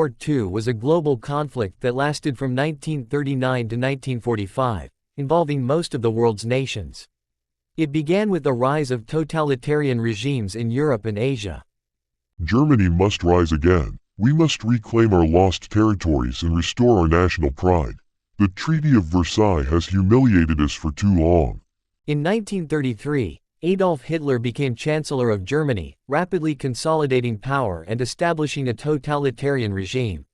War II was a global conflict that lasted from 1939 to 1945, involving most of the world's nations. It began with the rise of totalitarian regimes in Europe and Asia. Germany must rise again. We must reclaim our lost territories and restore our national pride. The Treaty of Versailles has humiliated us for too long. In 1933, Adolf Hitler became Chancellor of Germany, rapidly consolidating power and establishing a totalitarian regime.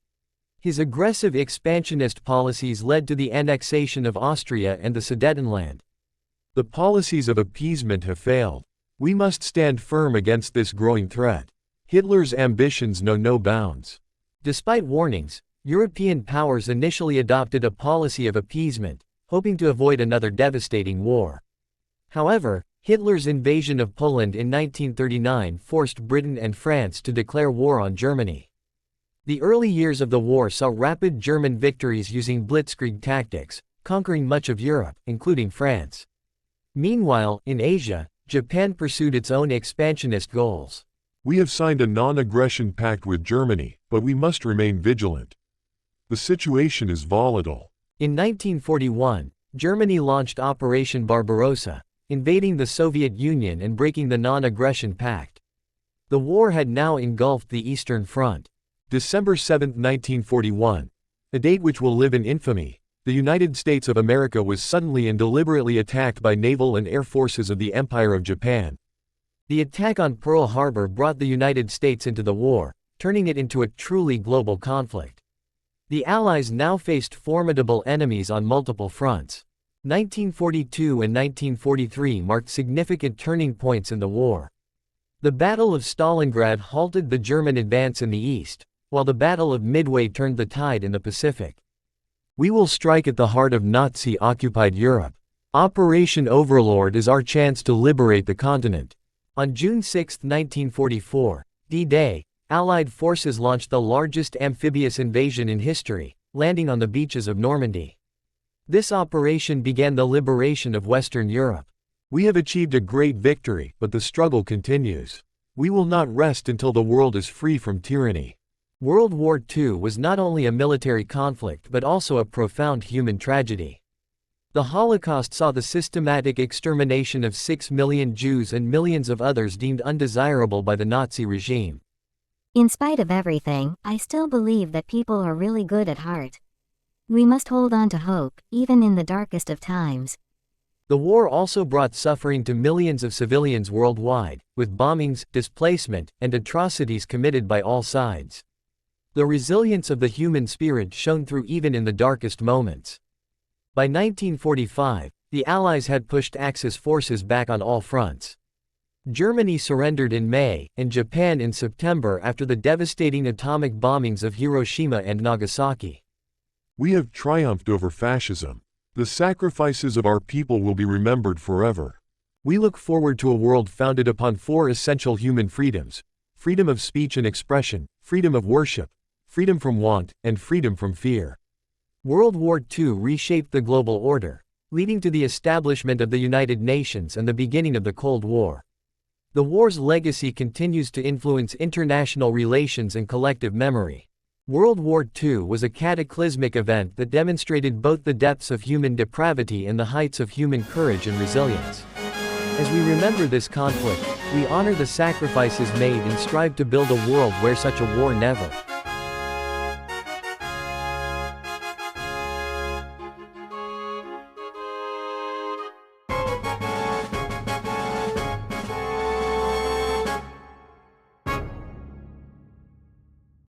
His aggressive expansionist policies led to the annexation of Austria and the Sudetenland. The policies of appeasement have failed. We must stand firm against this growing threat. Hitler's ambitions know no bounds. Despite warnings, European powers initially adopted a policy of appeasement, hoping to avoid another devastating war. However, Hitler's invasion of Poland in 1939 forced Britain and France to declare war on Germany. The early years of the war saw rapid German victories using blitzkrieg tactics, conquering much of Europe, including France. Meanwhile, in Asia, Japan pursued its own expansionist goals. We have signed a non-aggression pact with Germany, but we must remain vigilant. The situation is volatile. In 1941, Germany launched Operation Barbarossa, invading the Soviet Union and breaking the non-aggression pact. The war had now engulfed the Eastern Front. December 7, 1941, a date which will live in infamy, the United States of America was suddenly and deliberately attacked by naval and air forces of the Empire of Japan. The attack on Pearl Harbor brought the United States into the war, turning it into a truly global conflict. The Allies now faced formidable enemies on multiple fronts. 1942 and 1943 marked significant turning points in the war. The Battle of Stalingrad halted the German advance in the east, while the Battle of Midway turned the tide in the Pacific. We will strike at the heart of Nazi-occupied Europe. Operation Overlord is our chance to liberate the continent. On June 6, 1944, D-Day, Allied forces launched the largest amphibious invasion in history, landing on the beaches of Normandy. This operation began the liberation of Western Europe. We have achieved a great victory, but the struggle continues. We will not rest until the world is free from tyranny. World War II was not only a military conflict but also a profound human tragedy. The Holocaust saw the systematic extermination of 6 million Jews and millions of others deemed undesirable by the Nazi regime. In spite of everything, I still believe that people are really good at heart. We must hold on to hope, even in the darkest of times. The war also brought suffering to millions of civilians worldwide, with bombings, displacement, and atrocities committed by all sides. The resilience of the human spirit shone through even in the darkest moments. By 1945, the Allies had pushed Axis forces back on all fronts. Germany surrendered in May, and Japan in September after the devastating atomic bombings of Hiroshima and Nagasaki. We have triumphed over fascism. The sacrifices of our people will be remembered forever. We look forward to a world founded upon 4 essential human freedoms: freedom of speech and expression, freedom of worship, freedom from want, and freedom from fear. World War II reshaped the global order, leading to the establishment of the United Nations and the beginning of the Cold War. The war's legacy continues to influence international relations and collective memory. World War II was a cataclysmic event that demonstrated both the depths of human depravity and the heights of human courage and resilience. As we remember this conflict, we honor the sacrifices made and strive to build a world where such a war never